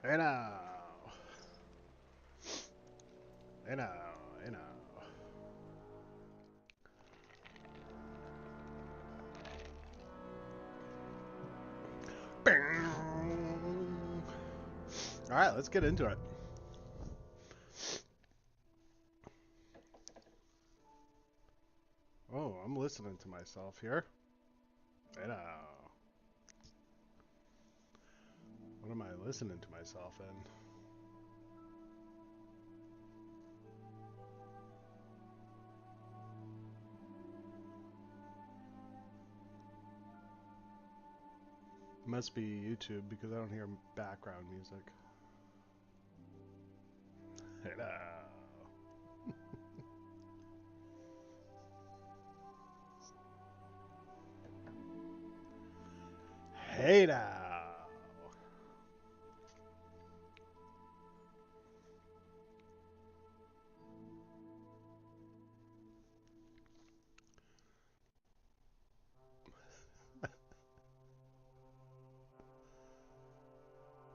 Hey now. Hey now. Hey now. All right, let's get into it. Oh, I'm listening to myself here. Hey now. What am I listening to myself in? Must be YouTube because I don't hear background music. Hey now. Hey now.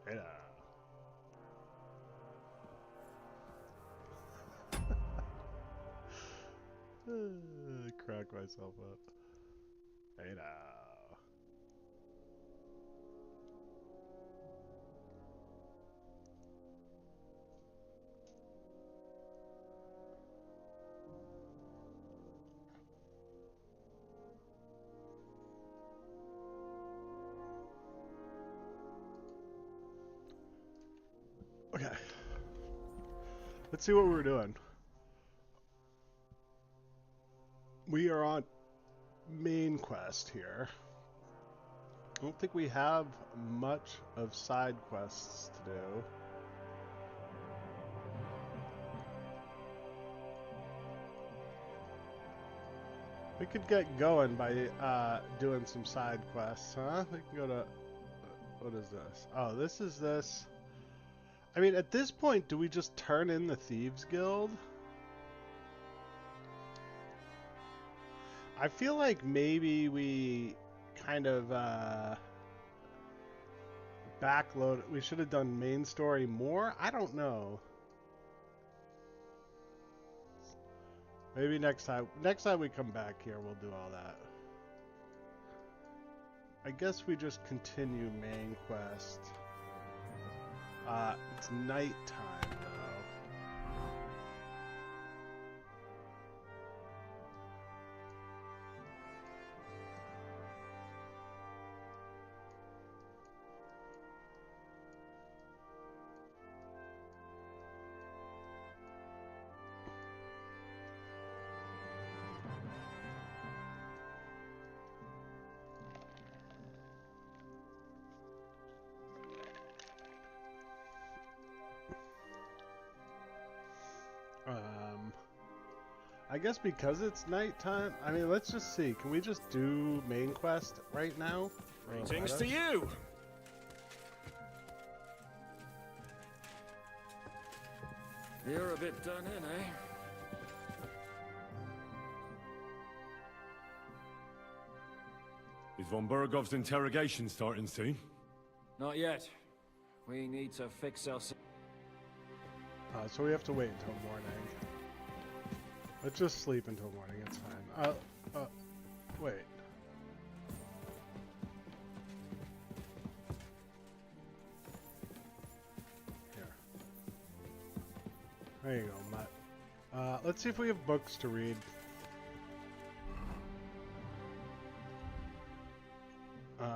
Hey now. Crack myself up. Hey now. Okay. Let's see what we're doing. We are on main quest here. I don't think we have much of side quests to do. We could get going by doing some side quests, huh? We can go to... What is this? Oh, this is this. I mean, at this point, do we just turn in the Thieves Guild? I feel like maybe we kind of backload. We should have done main story more. I don't know. Maybe next time. Next time we come back here, we'll do all that. I guess we just continue main quest. It's night time though. I guess because it's nighttime. I mean, let's just see. Can we just do main quest right now? Greetings to you. You're a bit done in, eh? Is von Burgov's interrogation starting soon? Not yet. We need to fix our... So we have to wait until morning. Let's just sleep until morning. It's fine. Wait. Here. There you go, Mutt. Let's see if we have books to read.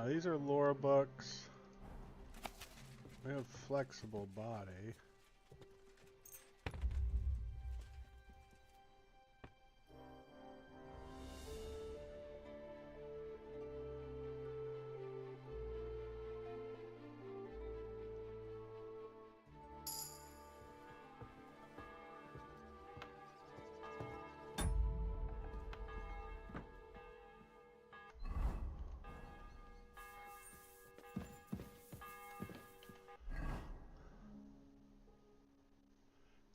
These are lore books. We have flexible body.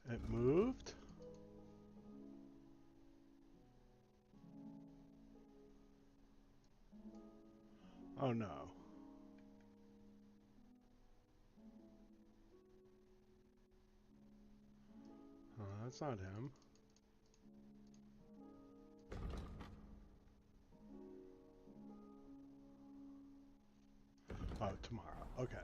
It moved? Oh no. that's not him. Oh, tomorrow. Okay.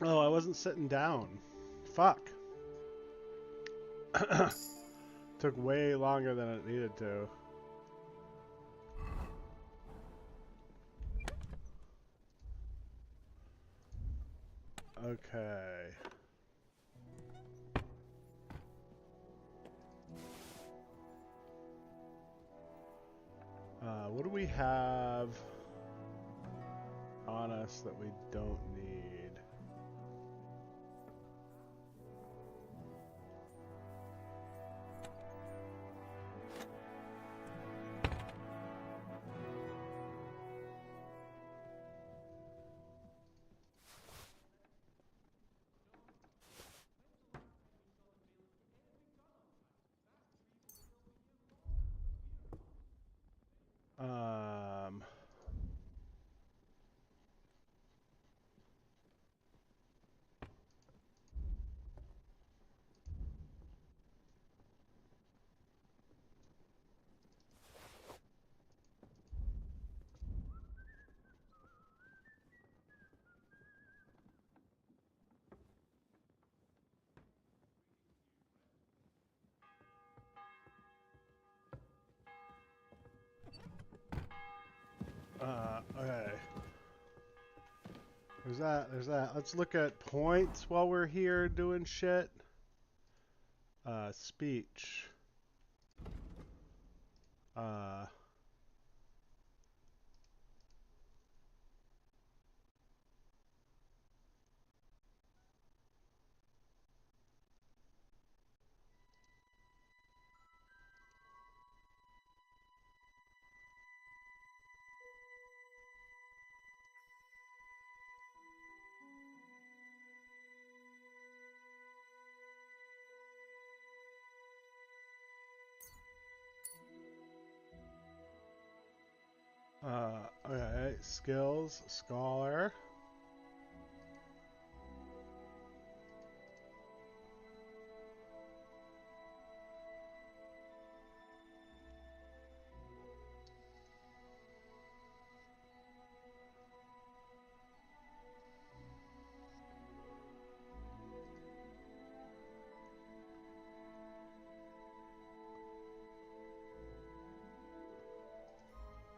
Oh, I wasn't sitting down. Fuck. Took way longer than it needed to. Okay. What do we have on us that we don't need? Um... Okay. There's that. There's that. Let's look at points while we're here doing shit. Speech. Uh. Okay. Skills. Scholar.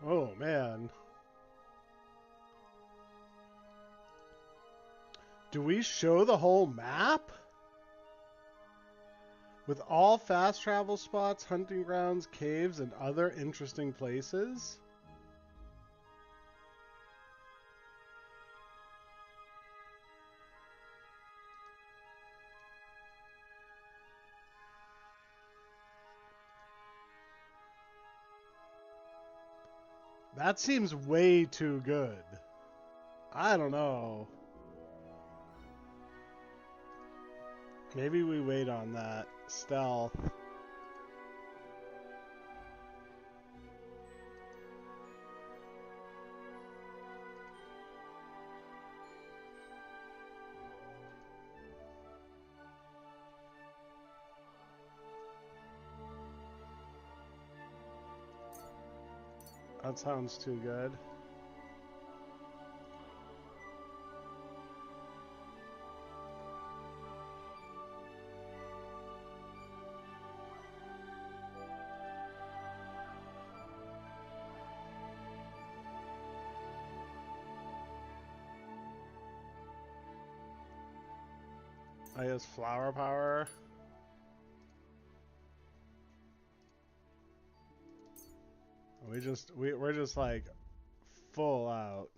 Oh, man. Do we show the whole map? With all fast travel spots, hunting grounds, caves, and other interesting places? That seems way too good. I don't know. Maybe we wait on that stealth. That sounds too good. I guess flower power. We're just like full out.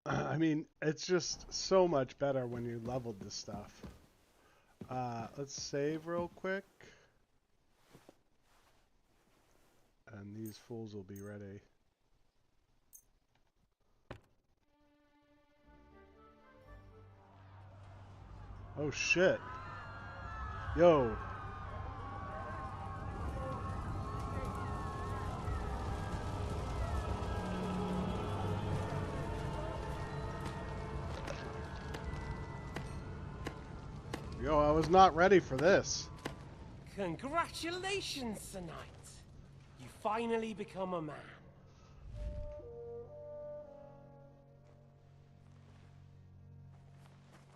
I mean, it's just so much better when you leveled this stuff. Let's save real quick. And these fools will be ready. Oh shit. Yo. Yo, I was not ready for this. Congratulations, Sir Knight. You finally become a man.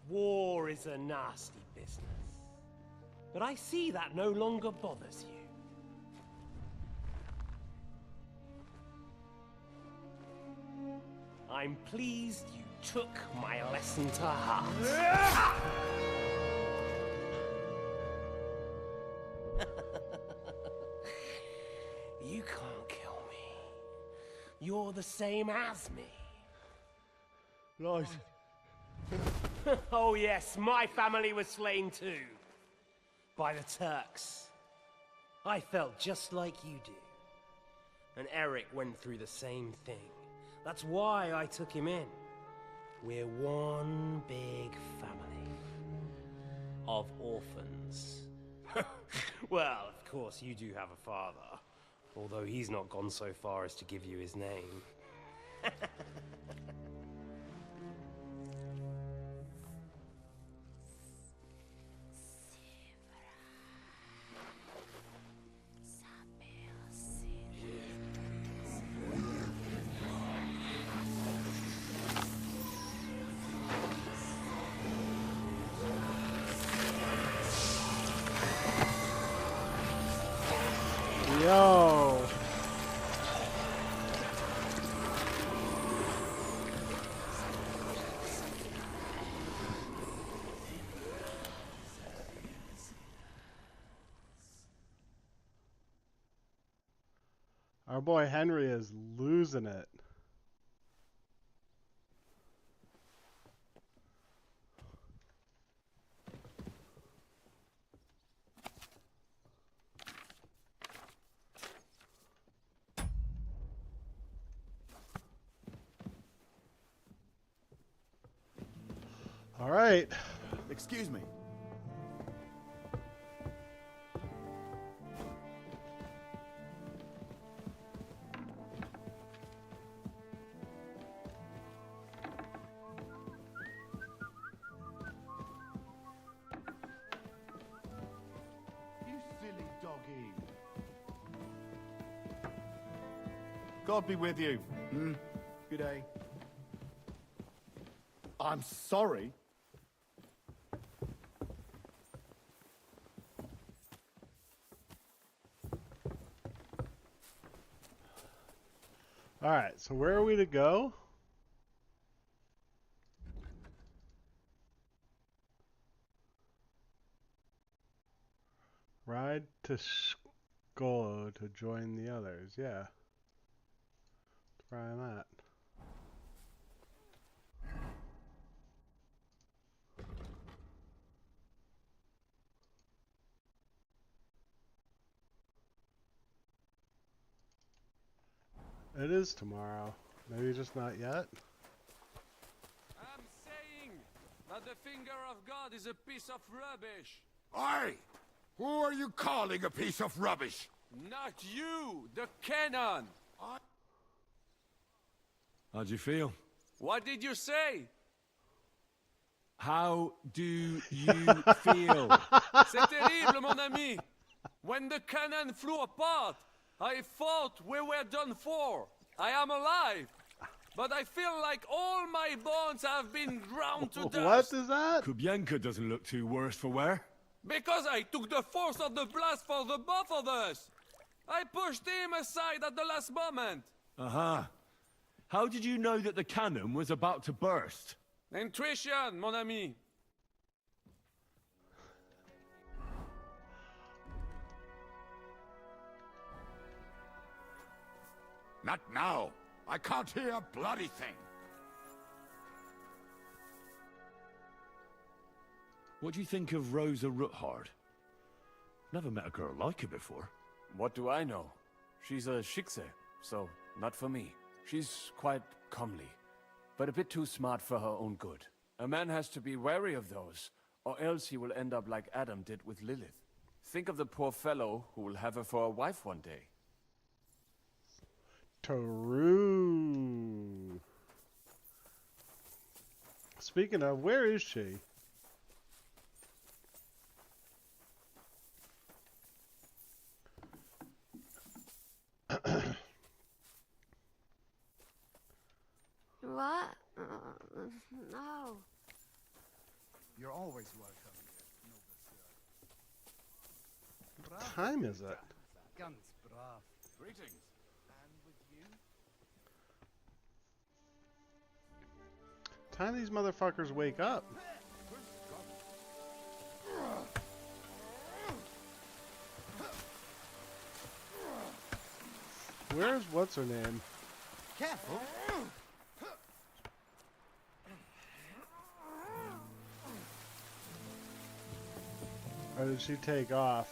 War is a nasty business. But I see that no longer bothers you. I'm pleased you took my lesson to heart. You can't kill me. You're the same as me. Right. Oh yes, my family was slain too. By the Turks. I felt just like you do. And Eric went through the same thing. That's why I took him in. We're one big family. Of orphans. Well, of course, you do have a father. Although he's not gone so far as to give you his name. Yo. Our boy Henry is losing it. All right. Excuse me. You silly doggy. God be with you. Good day. I'm sorry. All right. So where are we to go? Ride to Skolo to join the others. Yeah. That's where I'm at. It is tomorrow. Maybe just not yet. I'm saying that the finger of God is a piece of rubbish. Aye! Who are you calling a piece of rubbish? Not you, the cannon. How'd you feel? What did you say? How do you feel? C'est terrible, mon ami. When the cannon flew apart, I thought we were done for. I am alive. But I feel like all my bones have been ground to dust. What is that? Kubienka doesn't look too worse for wear. Because I took the force of the blast for the both of us. I pushed him aside at the last moment. Aha. How did you know that the cannon was about to burst? Intuition, mon ami. Not now. I can't hear a bloody thing. What do you think of Rosa Ruthard? Never met a girl like her before. What do I know? She's a Schickse, so not for me. She's quite comely, but a bit too smart for her own good. A man has to be wary of those, or else he will end up like Adam did with Lilith. Think of the poor fellow who will have her for a wife one day. True. Speaking of, where is she? What? No. You're always welcome. What time is it? Ganz brav. Greetings. And with you? Time these motherfuckers wake up. Where's what's her name? Careful. Or did she take off?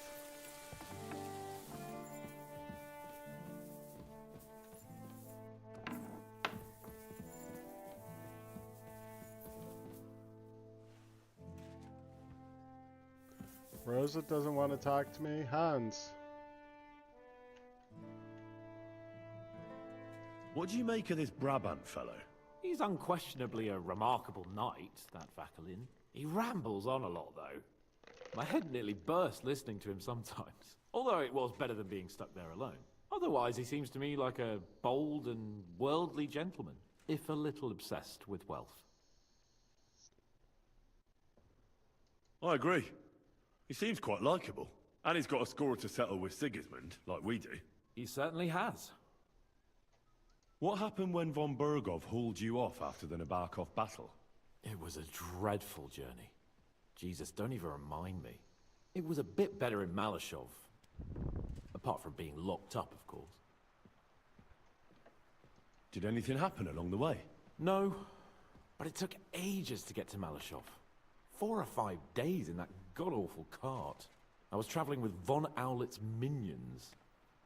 Rosa doesn't want to talk to me? Hans. What do you make of this Brabant fellow? He's unquestionably a remarkable knight, that Vakelin. He rambles on a lot, though. My head nearly burst listening to him sometimes. Although it was better than being stuck there alone. Otherwise, he seems to me like a bold and worldly gentleman, if a little obsessed with wealth. I agree. He seems quite likeable. And he's got a score to settle with Sigismund, like we do. He certainly has. What happened when von Bergov hauled you off after the Nabokov battle? It was a dreadful journey. Jesus, don't even remind me. It was a bit better in Malashov. Apart from being locked up, of course. Did anything happen along the way? No, but it took ages to get to Malashov. 4 or 5 days in that god-awful cart. I was traveling with von Owlet's minions.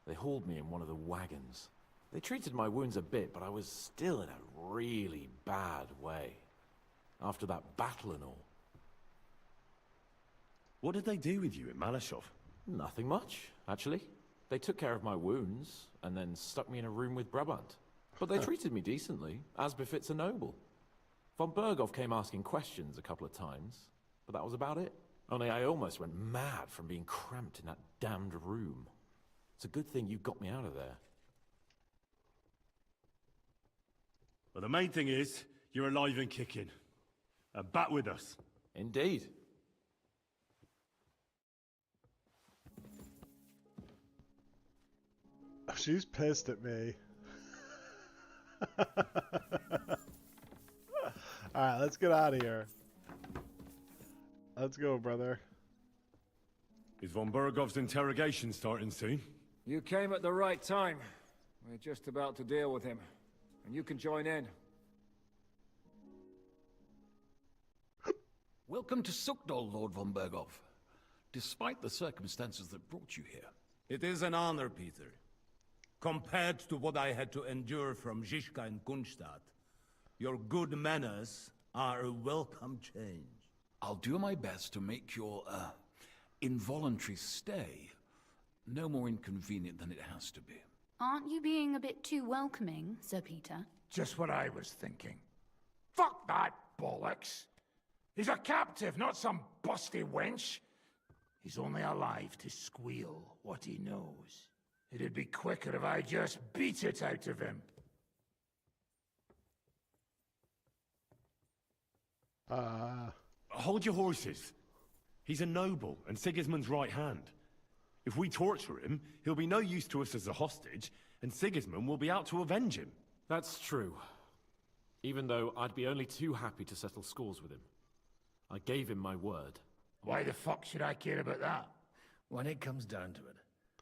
They hauled me in one of the wagons. They treated my wounds a bit, but I was still in a really bad way. After that battle and all. What did they do with you in Malashov? Nothing much, actually. They took care of my wounds, and then stuck me in a room with Brabant. But they treated me decently, as befits a noble. Von Bergov came asking questions a couple of times, but that was about it. Only I almost went mad from being cramped in that damned room. It's a good thing you got me out of there. Well, the main thing is, you're alive and kicking. And back with us. Indeed. She's pissed at me. Alright, let's get out of here. Let's go, brother. Is von Bergov's interrogation starting soon? You came at the right time. We're just about to deal with him. And you can join in. Welcome to Sukdal, Lord von Bergov. Despite the circumstances that brought you here. It is an honor, Peter. Compared to what I had to endure from Zizka and Kunstadt, your good manners are a welcome change. I'll do my best to make your, involuntary stay no more inconvenient than it has to be. Aren't you being a bit too welcoming, Sir Peter? Just what I was thinking. Fuck that bollocks. He's a captive, not some busty wench. He's only alive to squeal what he knows. It'd be quicker if I just beat it out of him. Hold your horses. He's a noble and Sigismund's right hand. If we torture him, he'll be no use to us as a hostage, and Sigismund will be out to avenge him. That's true. Even though I'd be only too happy to settle scores with him. I gave him my word. Why the fuck should I care about that? When it comes down to it,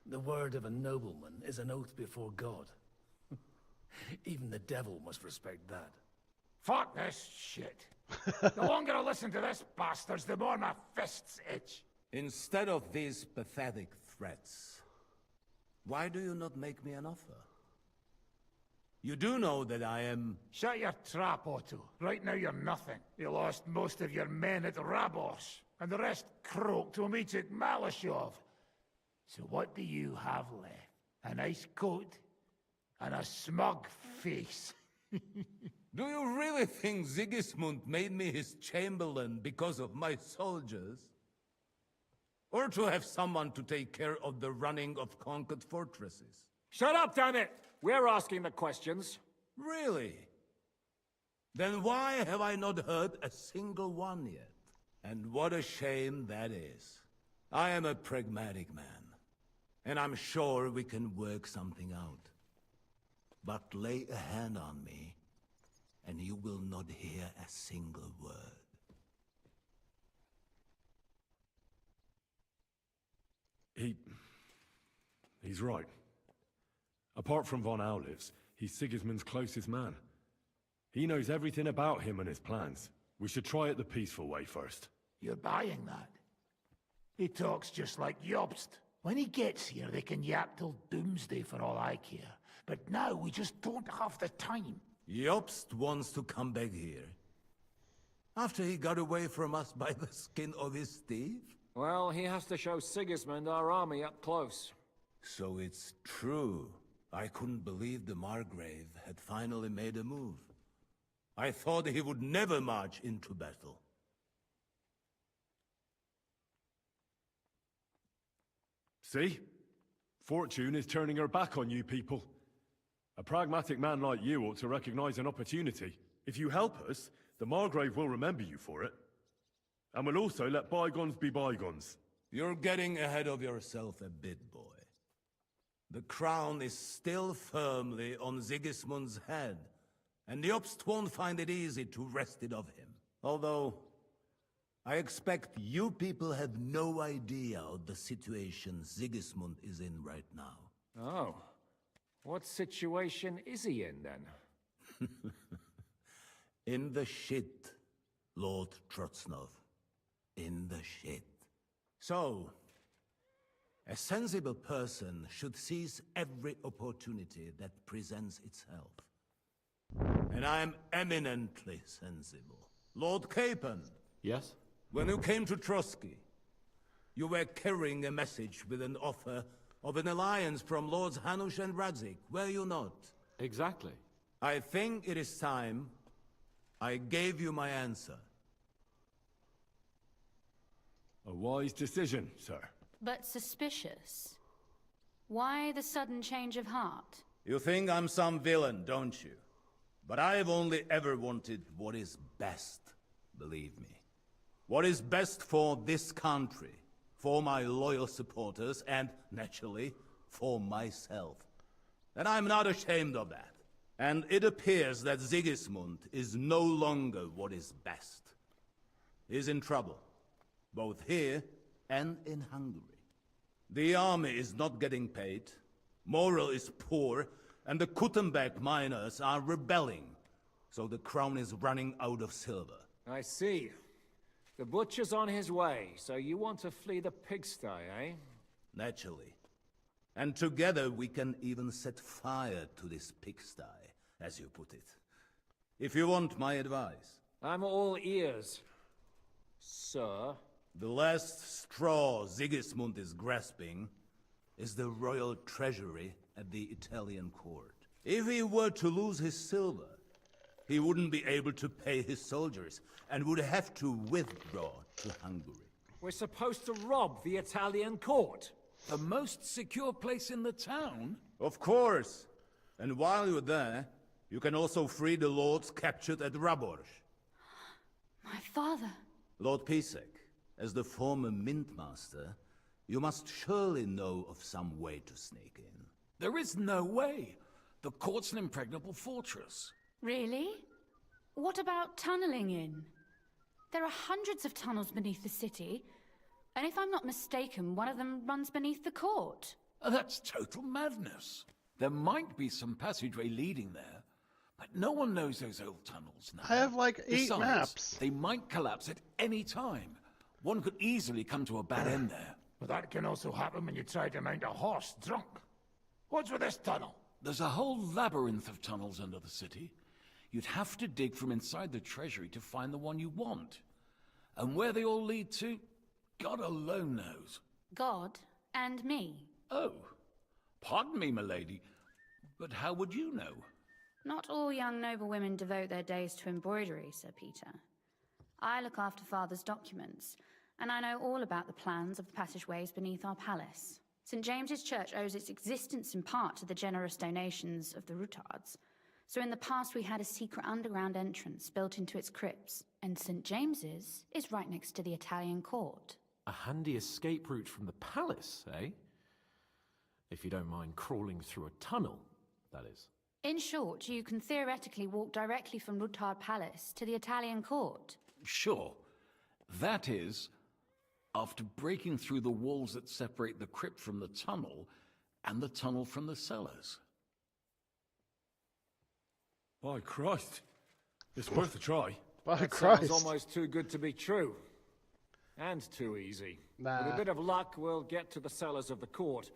the word of a nobleman is an oath before God. Even the devil must respect that. Fuck this shit. The longer I listen to this bastards, the more my fists itch. Instead of these pathetic threats, why do you not make me an offer? You do know that I am... Shut your trap, Otto. Right now you're nothing. You lost most of your men at Rabos, and the rest croaked when we took Malashov. So what do you have left? A nice coat and a smug face. Do you really think Sigismund made me his chamberlain because of my soldiers? Or to have someone to take care of the running of conquered fortresses? Shut up, damn it! We're asking the questions. Really? Then why have I not heard a single one yet? And what a shame that is. I am a pragmatic man, and I'm sure we can work something out. But lay a hand on me, and you will not hear a single word. He's right. Apart from von Aulifs, he's Sigismund's closest man. He knows everything about him and his plans. We should try it the peaceful way first. You're buying that? He talks just like Jobst. When he gets here, they can yap till doomsday for all I care. But now we just don't have the time. Jobst wants to come back here. After he got away from us by the skin of his teeth? Well, he has to show Sigismund our army up close. So it's true. I couldn't believe the Margrave had finally made a move. I thought he would never march into battle. See? Fortune is turning her back on you people. A pragmatic man like you ought to recognize an opportunity. If you help us, the Margrave will remember you for it. And will also let bygones be bygones. You're getting ahead of yourself a bit, boy. The crown is still firmly on Sigismund's head, and Jobst won't find it easy to wrest it of him. Although, I expect you people have no idea of the situation Sigismund is in right now. Oh. What situation is he in, then? In the shit, Lord Trotsnov. In the shit. So, a sensible person should seize every opportunity that presents itself. And I am eminently sensible. Lord Capon. Yes? When you came to Trotsky, you were carrying a message with an offer of an alliance from Lords Hanush and Radzik, were you not? Exactly. I think it is time I gave you my answer. A wise decision, sir. But suspicious. Why the sudden change of heart? You think I'm some villain, don't you? But I've only ever wanted what is best, believe me. What is best for this country, for my loyal supporters, and, naturally, for myself. And I'm not ashamed of that. And it appears that Sigismund is no longer what is best. He's in trouble, both here and in Hungary. The army is not getting paid, morale is poor, and the Kuttenberg miners are rebelling, so the crown is running out of silver. I see. The butcher's on his way, so you want to flee the pigsty, eh? Naturally. And together we can even set fire to this pigsty, as you put it. If you want my advice. I'm all ears, sir. The last straw Sigismund is grasping is the royal treasury at the Italian court. If he were to lose his silver, he wouldn't be able to pay his soldiers and would have to withdraw to Hungary. We're supposed to rob the Italian court. The most secure place in the town? Of course. And while you're there, you can also free the lords captured at Raborz. My father. Lord Pisek, as the former Mintmaster, you must surely know of some way to sneak in. There is no way. The court's an impregnable fortress. Really? What about tunneling in? There are hundreds of tunnels beneath the city, and if I'm not mistaken, one of them runs beneath the court. That's total madness. There might be some passageway leading there, but no one knows those old tunnels now. I have like 8 Besides, maps. They might collapse at any time. One could easily come to a bad end there. But that can also happen when you try to mount a horse drunk. What's with this tunnel? There's a whole labyrinth of tunnels under the city. You'd have to dig from inside the treasury to find the one you want. And where they all lead to, God alone knows. God and me. Oh, pardon me, milady, but how would you know? Not all young noble women devote their days to embroidery, Sir Peter. I look after Father's documents, and I know all about the plans of the passageways beneath our palace. St. James's Church owes its existence in part to the generous donations of the Routards. So in the past we had a secret underground entrance built into its crypts, and St. James's is right next to the Italian court. A handy escape route from the palace, eh? If you don't mind crawling through a tunnel, that is. In short, you can theoretically walk directly from Routard Palace to the Italian court. Sure. That is, after breaking through the walls that separate the crypt from the tunnel, and the tunnel from the cellars. By Christ. It's worth a try. By That Christ. sounds almost too good to be true. And too easy. Nah. With a bit of luck, we'll get to the cellars of the court.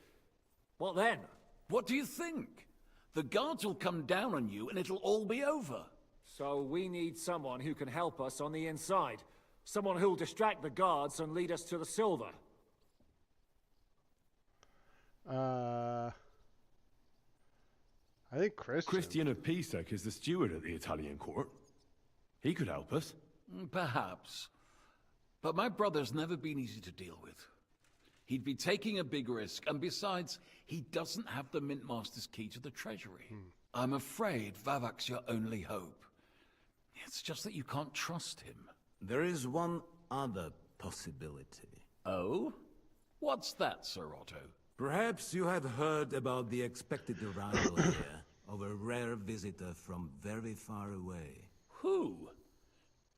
What then? What do you think? The guards will come down on you and it'll all be over. So we need someone who can help us on the inside. Someone who'll distract the guards and lead us to the silver. I think Christian. Christian of Pisek is the steward at the Italian court. He could help us. Perhaps. But my brother's never been easy to deal with. He'd be taking a big risk, and besides, he doesn't have the Mintmaster's key to the treasury. I'm afraid Vavak's your only hope. It's just that you can't trust him. There is one other possibility. Oh? What's that, Sir Otto? Perhaps you have heard about the expected arrival here of a rare visitor from very far away. Who?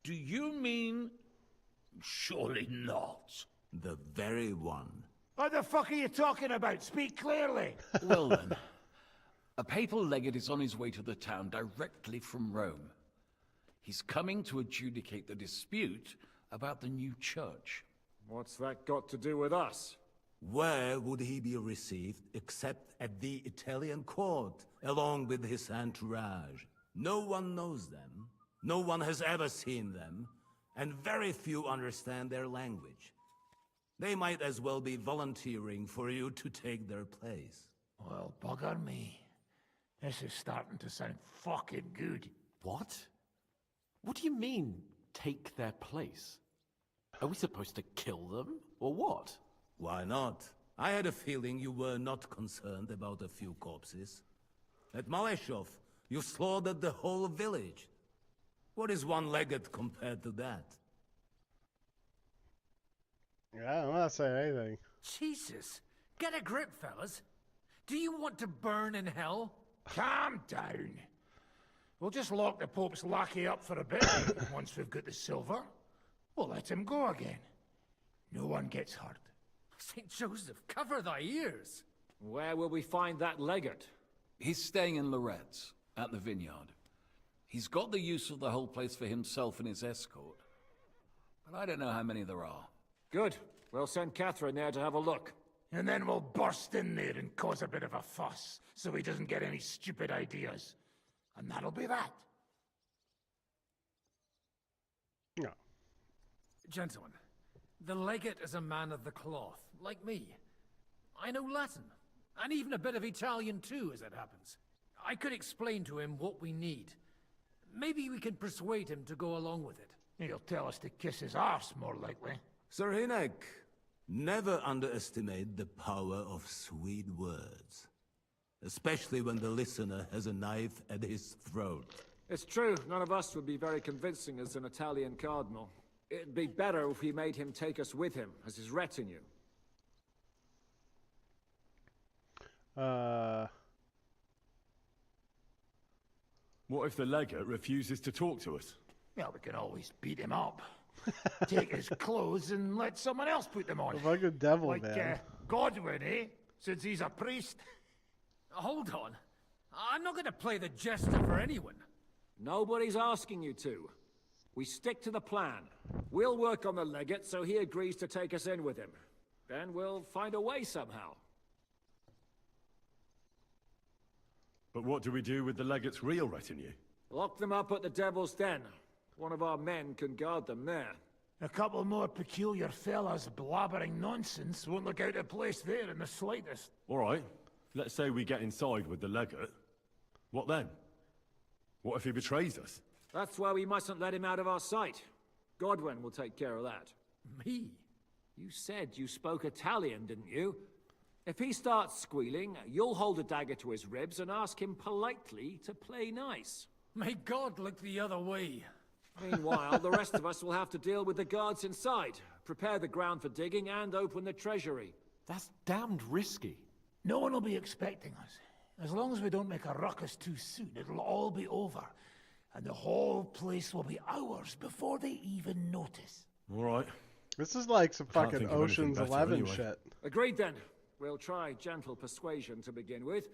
Do you mean... Surely not. The very one. What the fuck are you talking about? Speak clearly. Well then, a papal legate is on his way to the town directly from Rome. He's coming to adjudicate the dispute about the new church. What's that got to do with us? Where would he be received except at the Italian court, along with his entourage? No one knows them, no one has ever seen them, and very few understand their language. They might as well be volunteering for you to take their place. Well, bugger me. This is starting to sound fucking good. What? What do you mean, take their place? Are we supposed to kill them, or what? Why not? I had a feeling you were not concerned about a few corpses. At Maleshov, you slaughtered the whole village. What is one legate compared to that? Yeah, I'm not saying anything. Jesus. Get a grip, fellas. Do you want to burn in hell? Calm down. We'll just lock the Pope's lackey up for a bit. Once we've got the silver, we'll let him go again. No one gets hurt. St. Joseph, cover thy ears. Where will we find that legate? He's staying in Loretz, at the vineyard. He's got the use of the whole place for himself and his escort. But I don't know how many there are. Good. We'll send Kathrine there to have a look. And then we'll burst in there and cause a bit of a fuss, so he doesn't get any stupid ideas. And that'll be that. No. Gentlemen, the legate is a man of the cloth, like me. I know Latin, and even a bit of Italian too, as it happens. I could explain to him what we need. Maybe we can persuade him to go along with it. He'll tell us to kiss his arse, more likely. Sir Hinek, never underestimate the power of sweet words. Especially when the listener has a knife at his throat. It's true, none of us would be very convincing as an Italian cardinal. It'd be better if we made him take us with him, as his retinue. What if the legate refuses to talk to us? Well, we can always beat him up. Take his clothes and let someone else put them on. Like a devil, like, man. Godwin, eh? Since he's a priest. Hold on. I'm not going to play the jester for anyone. Nobody's asking you to. We stick to the plan. We'll work on the legate so he agrees to take us in with him. Then we'll find a way somehow. But what do we do with the legate's real retinue? Lock them up at the Devil's Den. One of our men can guard them there. A couple more peculiar fellas blabbering nonsense won't look out of place there in the slightest. All right. Let's say we get inside with the legate. What then? What if he betrays us? That's why we mustn't let him out of our sight. Godwin will take care of that. Me? You said you spoke Italian, didn't you? If he starts squealing, you'll hold a dagger to his ribs and ask him politely to play nice. May God look the other way. Meanwhile, the rest of us will have to deal with the guards inside, prepare the ground for digging, and open the treasury. That's damned risky. No one will be expecting us. As long as we don't make a ruckus too soon, it'll all be over. And the whole place will be ours before they even notice. All right. This is like some Can't fucking think of anything Ocean's better 11 anyway. shit. Agreed then. We'll try gentle persuasion to begin with.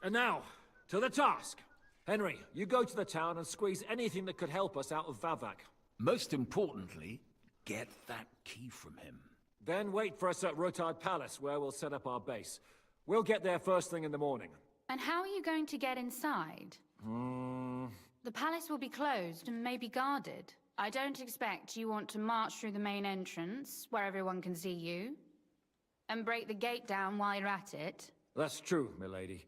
And now, to the task. Henry, you go to the town and squeeze anything that could help us out of Vavak. Most importantly, get that key from him. Then wait for us at Rotard Palace, where we'll set up our base. We'll get there first thing in the morning. And how are you going to get inside? The palace will be closed and maybe guarded. I don't expect you want to march through the main entrance, where everyone can see you, and break the gate down while you're at it. That's true, milady.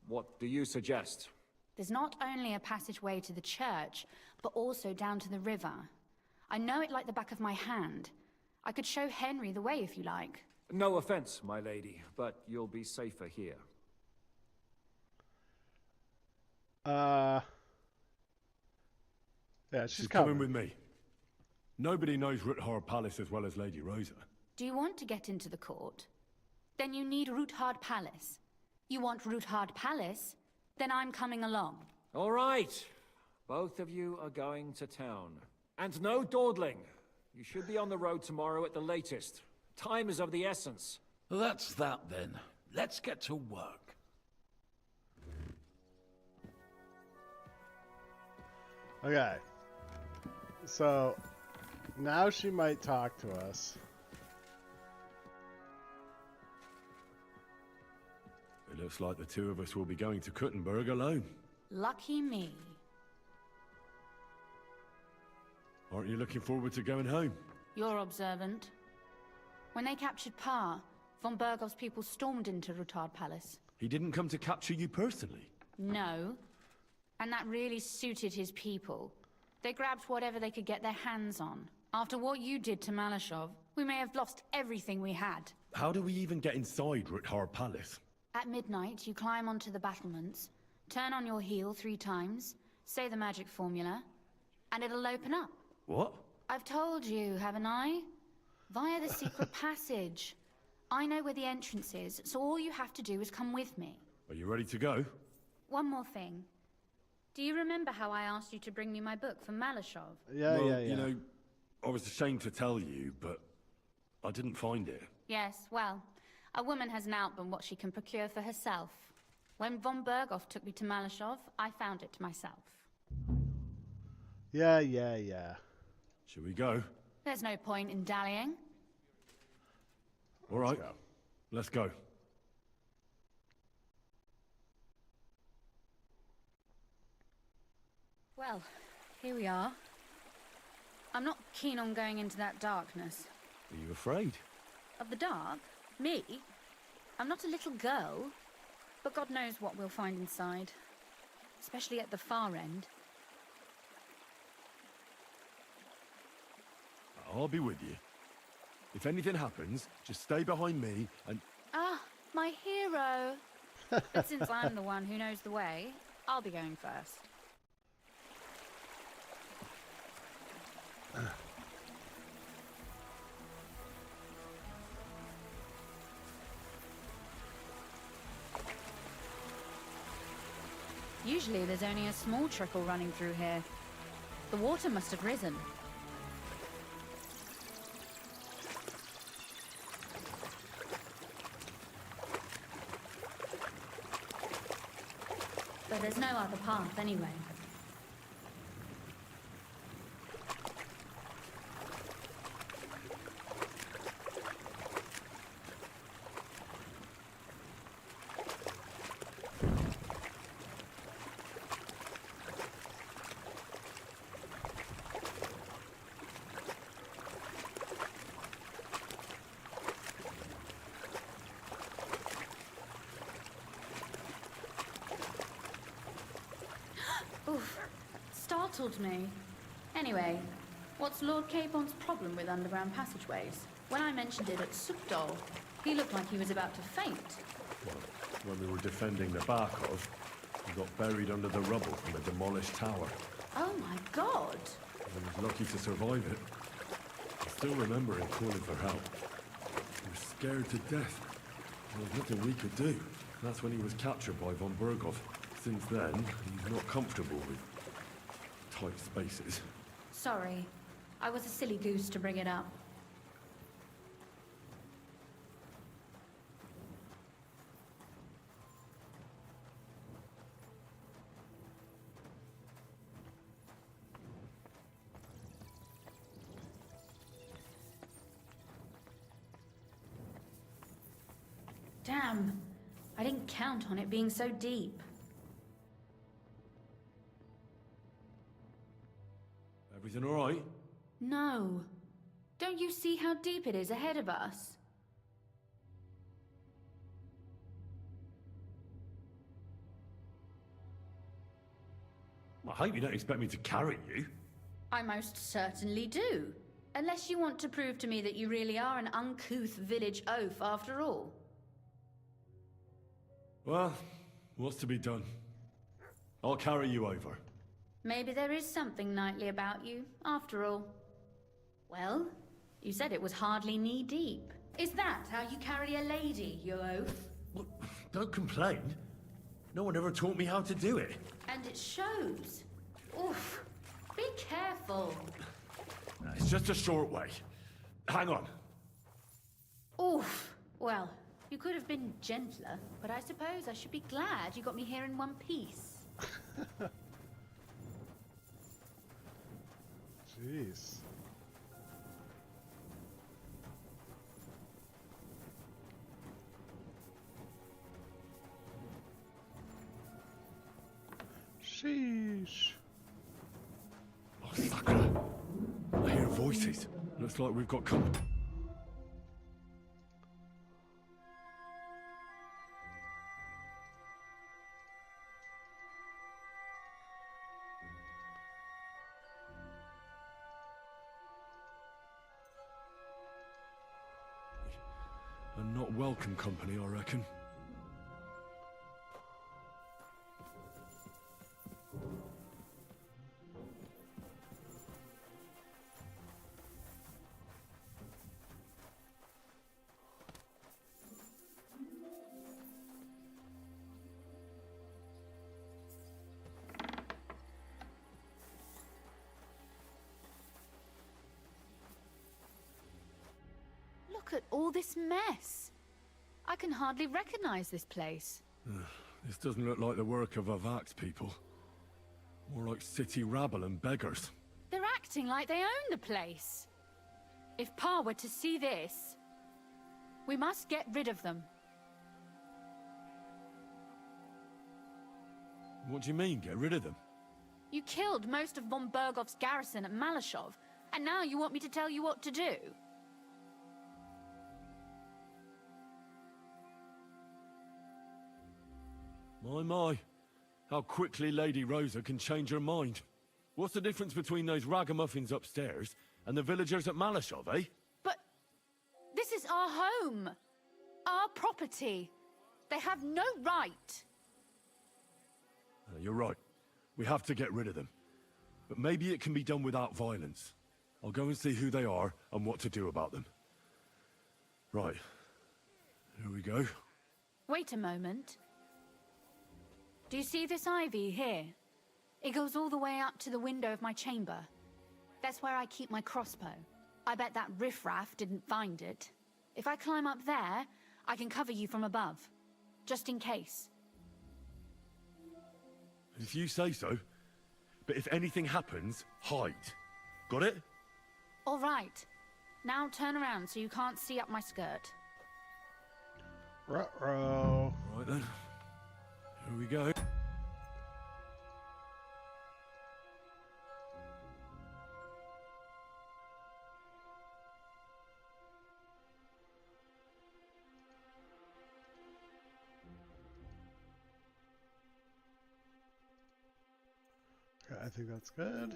What do you suggest? There's not only a passageway to the church, but also down to the river. I know it like the back of my hand. I could show Henry the way if you like. No offense, my lady, but you'll be safer here. Yeah, She's coming with me. Nobody knows Ruthard Palace as well as Lady Rosa. Do you want to get into the court? Then you need Ruthard Palace. You want Ruthard Palace? Then I'm coming along. All right. Both of you are going to town. And no dawdling. You should be on the road tomorrow at the latest. Time is of the essence. That's that then. Let's get to work. Okay. So, now she might talk to us. It looks like the two of us will be going to Kuttenberg alone. Lucky me. Aren't you looking forward to going home? You're observant. When they captured Pa, von Bergov's people stormed into Ruthard Palace. He didn't come to capture you personally. No. And that really suited his people. They grabbed whatever they could get their hands on. After what you did to Malashov, we may have lost everything we had. How do we even get inside Ruthard Palace? At midnight, you climb onto the battlements, turn on your heel 3 times, say the magic formula, and it'll open up. What? I've told you, haven't I? Via the secret passage. I know where the entrance is, so all you have to do is come with me. Are you ready to go? One more thing. Do you remember how I asked you to bring me my book from Malashov? Yeah, well, yeah. You know, I was ashamed to tell you, but I didn't find it. Yes, well, a woman has an album what she can procure for herself. When von Berghoff took me to Malashov, I found it myself. Yeah. Shall we go? There's no point in dallying. All right. Let's go. Well, here we are. I'm not keen on going into that darkness. Are you afraid? Of the dark? Me? I'm not a little girl. But God knows what we'll find inside. Especially at the far end. I'll be with you. If anything happens, just stay behind me and... Ah, my hero. But since I'm the one who knows the way, I'll be going first. Usually there's only a small trickle running through here. The water must have risen. But there's no other path anyway. Oof, startled me. Anyway, what's Lord Capon's problem with underground passageways? When I mentioned it at Sukdol, he looked like he was about to faint. Well, when we were defending the Barkov, we got buried under the rubble from a demolished tower. Oh my god! I was lucky to survive it. I still remember him calling for help. He was scared to death. There was nothing we could do. That's when he was captured by von Berghoff. Since then, he's not comfortable with tight spaces. Sorry. I was a silly goose to bring it up. Damn. I didn't count on it being so deep. Everything all right? No. Don't you see how deep it is ahead of us? I hope you don't expect me to carry you. I most certainly do. Unless you want to prove to me that you really are an uncouth village oaf after all. Well, what's to be done? I'll carry you over. Maybe there is something knightly about you, after all. Well, you said it was hardly knee-deep. Is that how you carry a lady, you oaf? Well, don't complain. No one ever taught me how to do it. And it shows. Oof. Be careful. It's just a short way. Hang on. Oof. Well, you could have been gentler, but I suppose I should be glad you got me here in one piece. Jeez. Sheesh. Oh, Sakura. I hear voices. Looks like we've got company. A not welcome company, I reckon. Look at all this mess. I can hardly recognize this place. This doesn't look like the work of Avak's people. More like city rabble and beggars. They're acting like they own the place. If Pa were to see this... We must get rid of them. What do you mean, get rid of them? You killed most of von Bergov's garrison at Malashov, and now you want me to tell you what to do? My. How quickly Lady Rosa can change her mind. What's the difference between those ragamuffins upstairs and the villagers at Malashov, eh? But this is our home. Our property. They have no right. You're right. We have to get rid of them. But maybe it can be done without violence. I'll go and see who they are and what to do about them. Right. Here we go. Wait a moment. Do you see this ivy here? It goes all the way up to the window of my chamber. That's where I keep my crossbow. I bet that riffraff didn't find it. If I climb up there, I can cover you from above. Just in case. If you say so. But if anything happens, hide. Got it? All right. Now turn around so you can't see up my skirt. Ruh-roh. Right then. Here we go. Okay, I think that's good.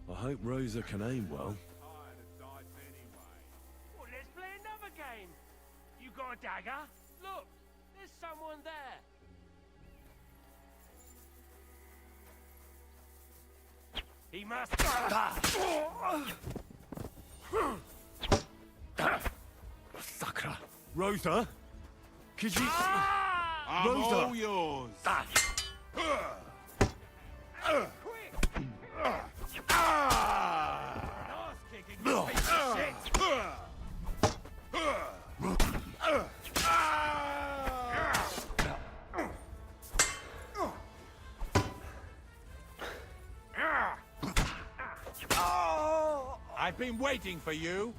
I hope Rosa can aim well. Well, let's play another game. You got a dagger? Look, there's someone there. He must. Sakra. Rosa? Could you... I'm Rosa! all yours. I've been waiting for you.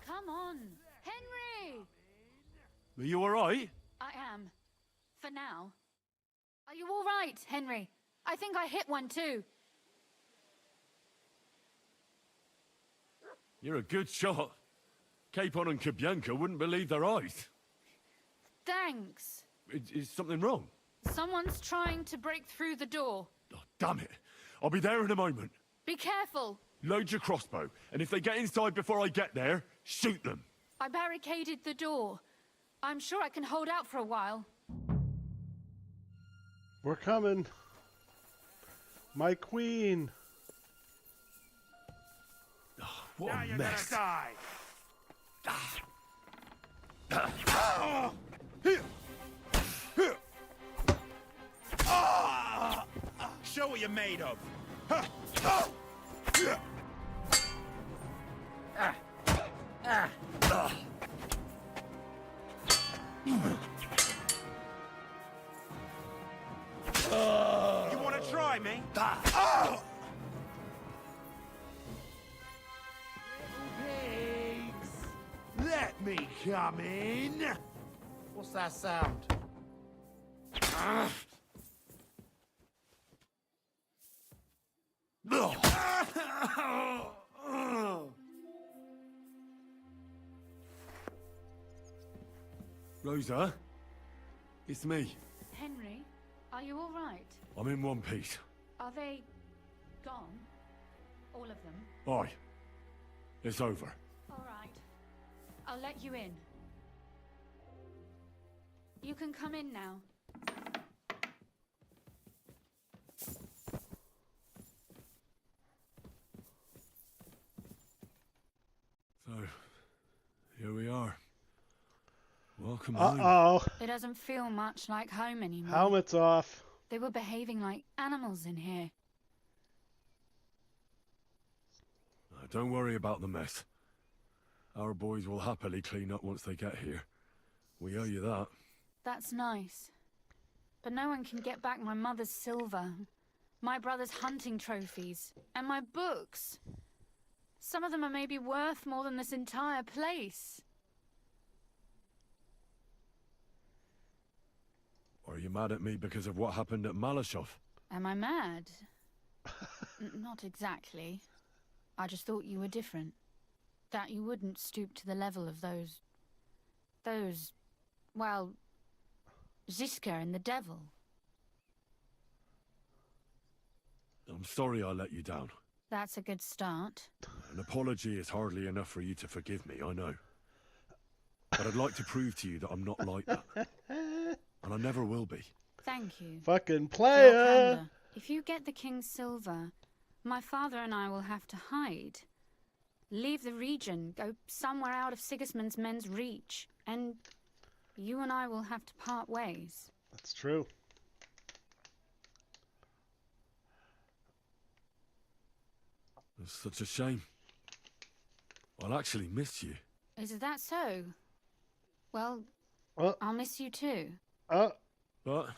Come on, Henry! Are you alright? I am. For now. Are you all right, Henry? I think I hit one too. You're a good shot. Capon and Kabianka wouldn't believe their eyes. Thanks. Is something wrong? Someone's trying to break through the door. Oh, damn it. I'll be there in a moment. Be careful. Load your crossbow, and if they get inside before I get there, shoot them. I barricaded the door. I'm sure I can hold out for a while. We're coming. My queen. What now a you're mess. gonna die. Show what you're made of. You want to try me? Pigs! Let me come in! What's that sound? Rosa? It's me. Henry, are you all right? I'm in one piece. Are they gone? All of them? Aye. It's over. All right. I'll let you in. You can come in now. So, here we are. Welcome home. Uh-oh. It doesn't feel much like home anymore. Helmet's off. They were behaving like animals in here. Don't worry about the mess. Our boys will happily clean up once they get here. We owe you that. That's nice. But no one can get back my mother's silver, my brother's hunting trophies, and my books. Some of them are maybe worth more than this entire place. Are you mad at me because of what happened at Malashov? Am I mad? Not exactly. I just thought you were different. That you wouldn't stoop to the level of those, well, Ziska and the devil. I'm sorry I let you down. That's a good start. An apology is hardly enough for you to forgive me, I know. But I'd like to prove to you that I'm not like that. And I never will be. Thank you. Fucking For your player! candor. If you get the king's silver, my father and I will have to hide. Leave the region, go somewhere out of Sigismund's men's reach, and you and I will have to part ways. That's true. It's such a shame. I'll actually miss you. Is that so? Well, I'll miss you too. But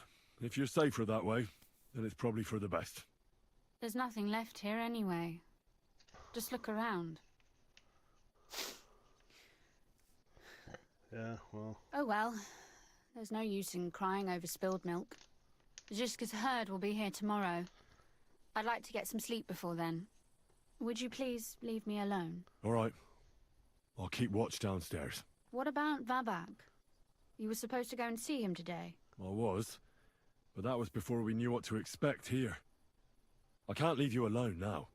if you're safer that way, then it's probably for the best. There's nothing left here anyway. Just look around. Yeah, well. Oh well. There's no use in crying over spilled milk. Ziska's herd will be here tomorrow. I'd like to get some sleep before then. Would you please leave me alone? All right. I'll keep watch downstairs. What about Vabak? You were supposed to go and see him today. I was. But that was before we knew what to expect here. I can't leave you alone now.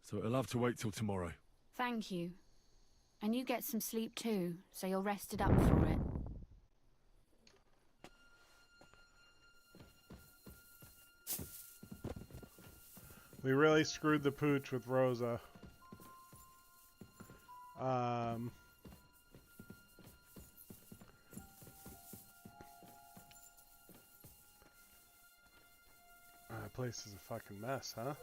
So it'll have to wait till tomorrow. Thank you. And you get some sleep too, so you're rested up for it. We really screwed the pooch with Rosa. That place is a fucking mess, huh?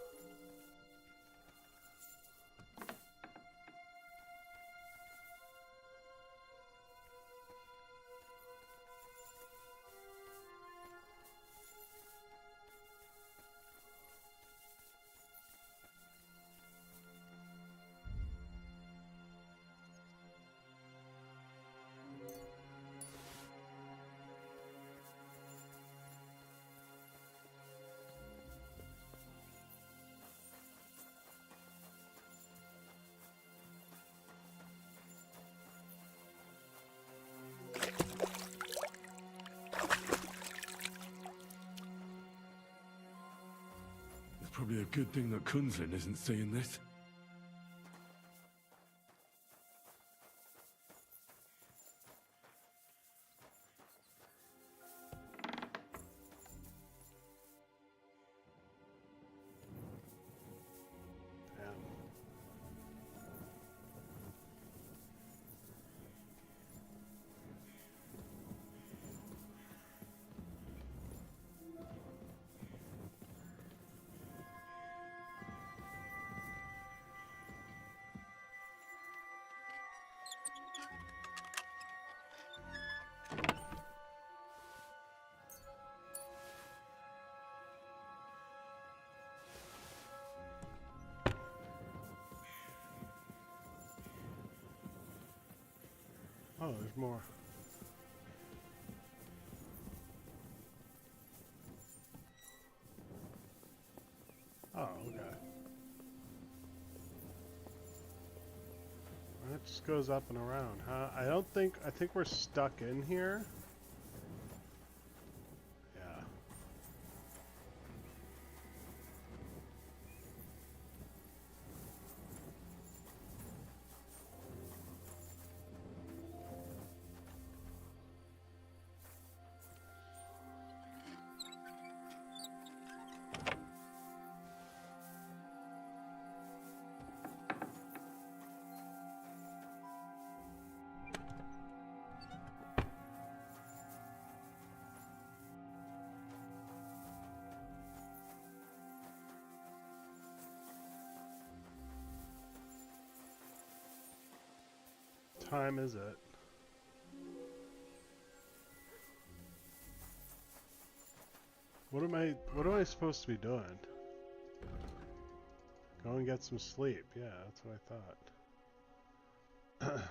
It's probably a good thing that Kunzlin isn't seeing this. Oh, there's more. Oh, okay. It just goes up and around, huh? I think we're stuck in here. Yeah. time is it? What am I supposed to be doing? Go and get some sleep. Yeah, that's what I thought.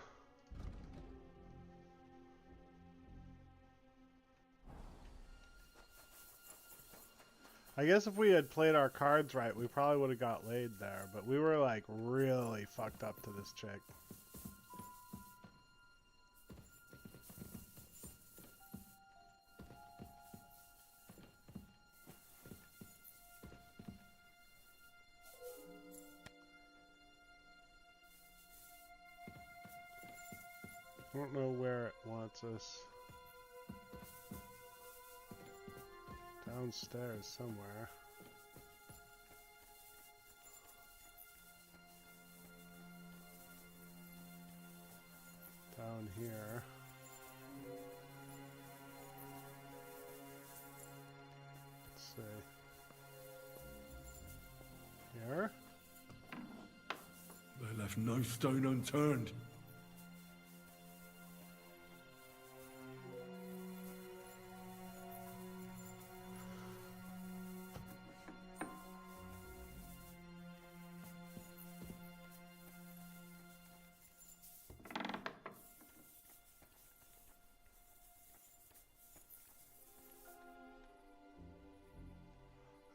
I guess if we had played our cards right, we probably would have got laid there, but we were like really fucked up to this chick. I don't know where it wants us. Downstairs somewhere. Down here. Let's see. Here? They left no stone unturned.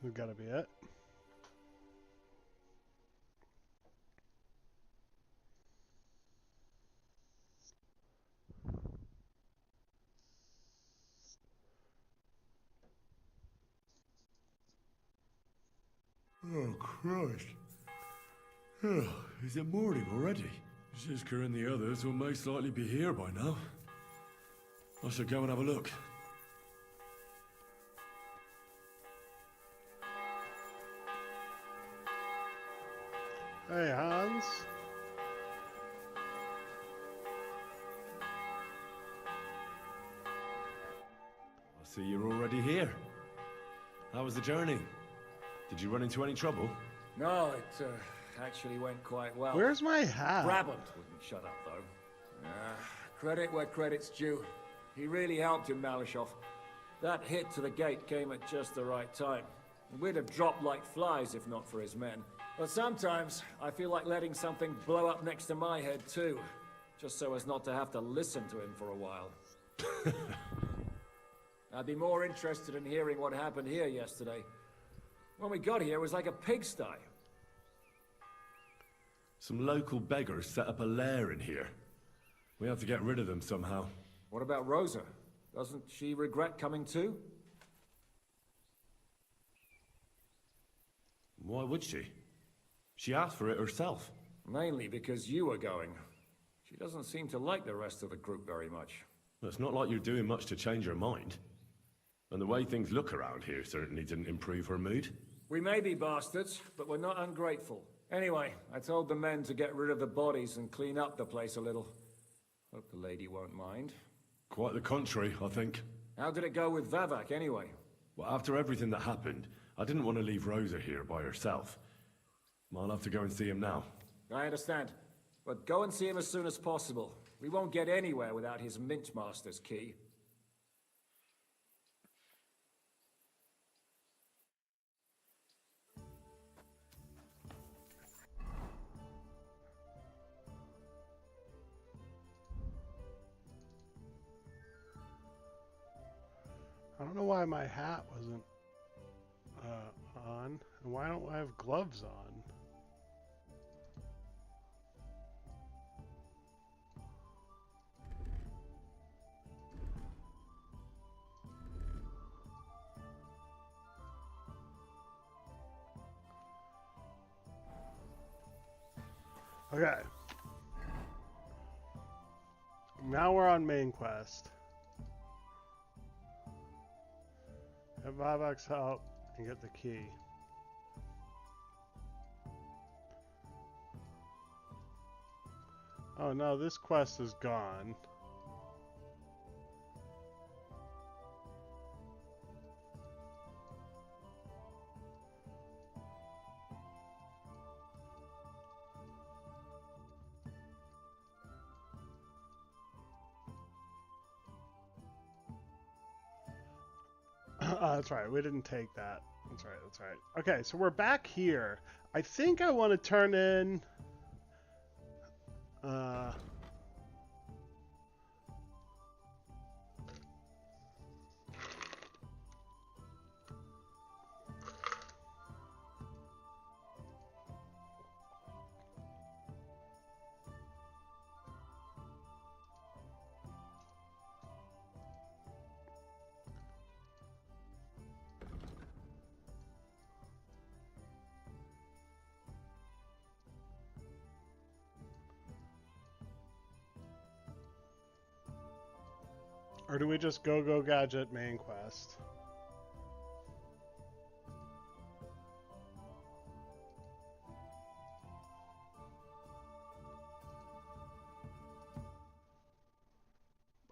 We've got to be it. Oh, Christ. Oh, is it morning already? Zizka and the others will most likely be here by now. I should go and have a look. Hey, Hans. I see you're already here. How was the journey? Did you run into any trouble? No, it actually went quite well. Where's my hat? Brabant wouldn't shut up, though. Credit where credit's due. He really helped in Malishov. That hit to the gate came at just the right time. We'd have dropped like flies if not for his men. But sometimes, I feel like letting something blow up next to my head too. Just so as not to have to listen to him for a while. I'd be more interested in hearing what happened here yesterday. When we got here, it was like a pigsty. Some local beggars set up a lair in here. We have to get rid of them somehow. What about Rosa? Doesn't she regret coming too? Why would she? She asked for it herself. Mainly because you were going. She doesn't seem to like the rest of the group very much. It's not like you're doing much to change her mind. And the way things look around here certainly didn't improve her mood. We may be bastards, but we're not ungrateful. Anyway, I told the men to get rid of the bodies and clean up the place a little. Hope the lady won't mind. Quite the contrary, I think. How did it go with Vavak, anyway? Well, after everything that happened, I didn't want to leave Rosa here by herself. I'll have to go and see him now. I understand. But go and see him as soon as possible. We won't get anywhere without his Mintmaster's key. I don't know why my hat wasn't on, and why don't I have gloves on? Okay. Now we're on main quest. Get Vavak's help and get the key. Oh no, this quest is gone. Oh, that's right. We didn't take that. That's right. That's right. Okay, so we're back here. I think I want to turn in. Or do we just go gadget main quest?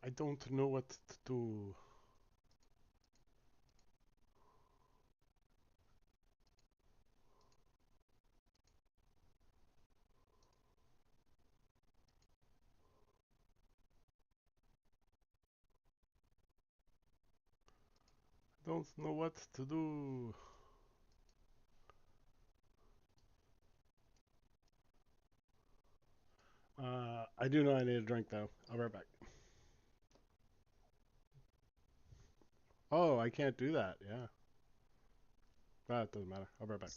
I don't know what to do. Don't know what to do. I do know I need a drink though. I'll be right back. Oh, I can't do that. Yeah. That doesn't matter. I'll be right back.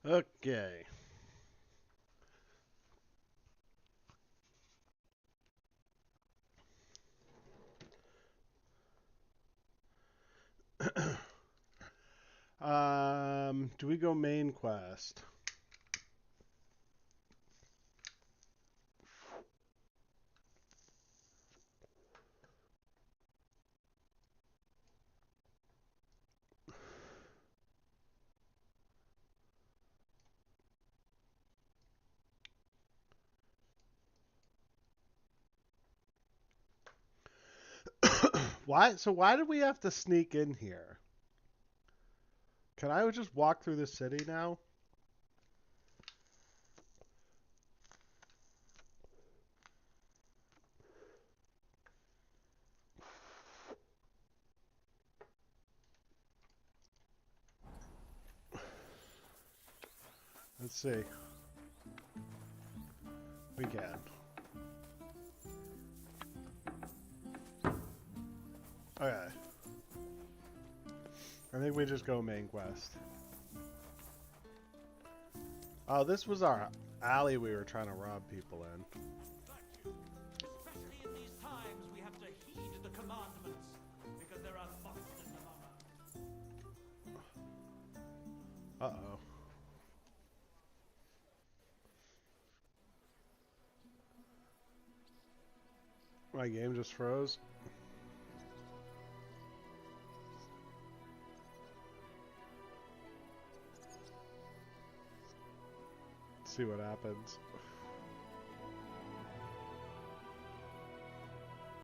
Okay. Do we go main quest? Why? So why did we have to sneak in here? Can I just walk through the city now? Let's see. We can. Okay. I think we just go main quest. Oh, this was our alley we were trying to rob people in. Especially in these times, we have to heed the commandments, because there are monsters among us. Uh-oh. My game just froze. Let's see what happens.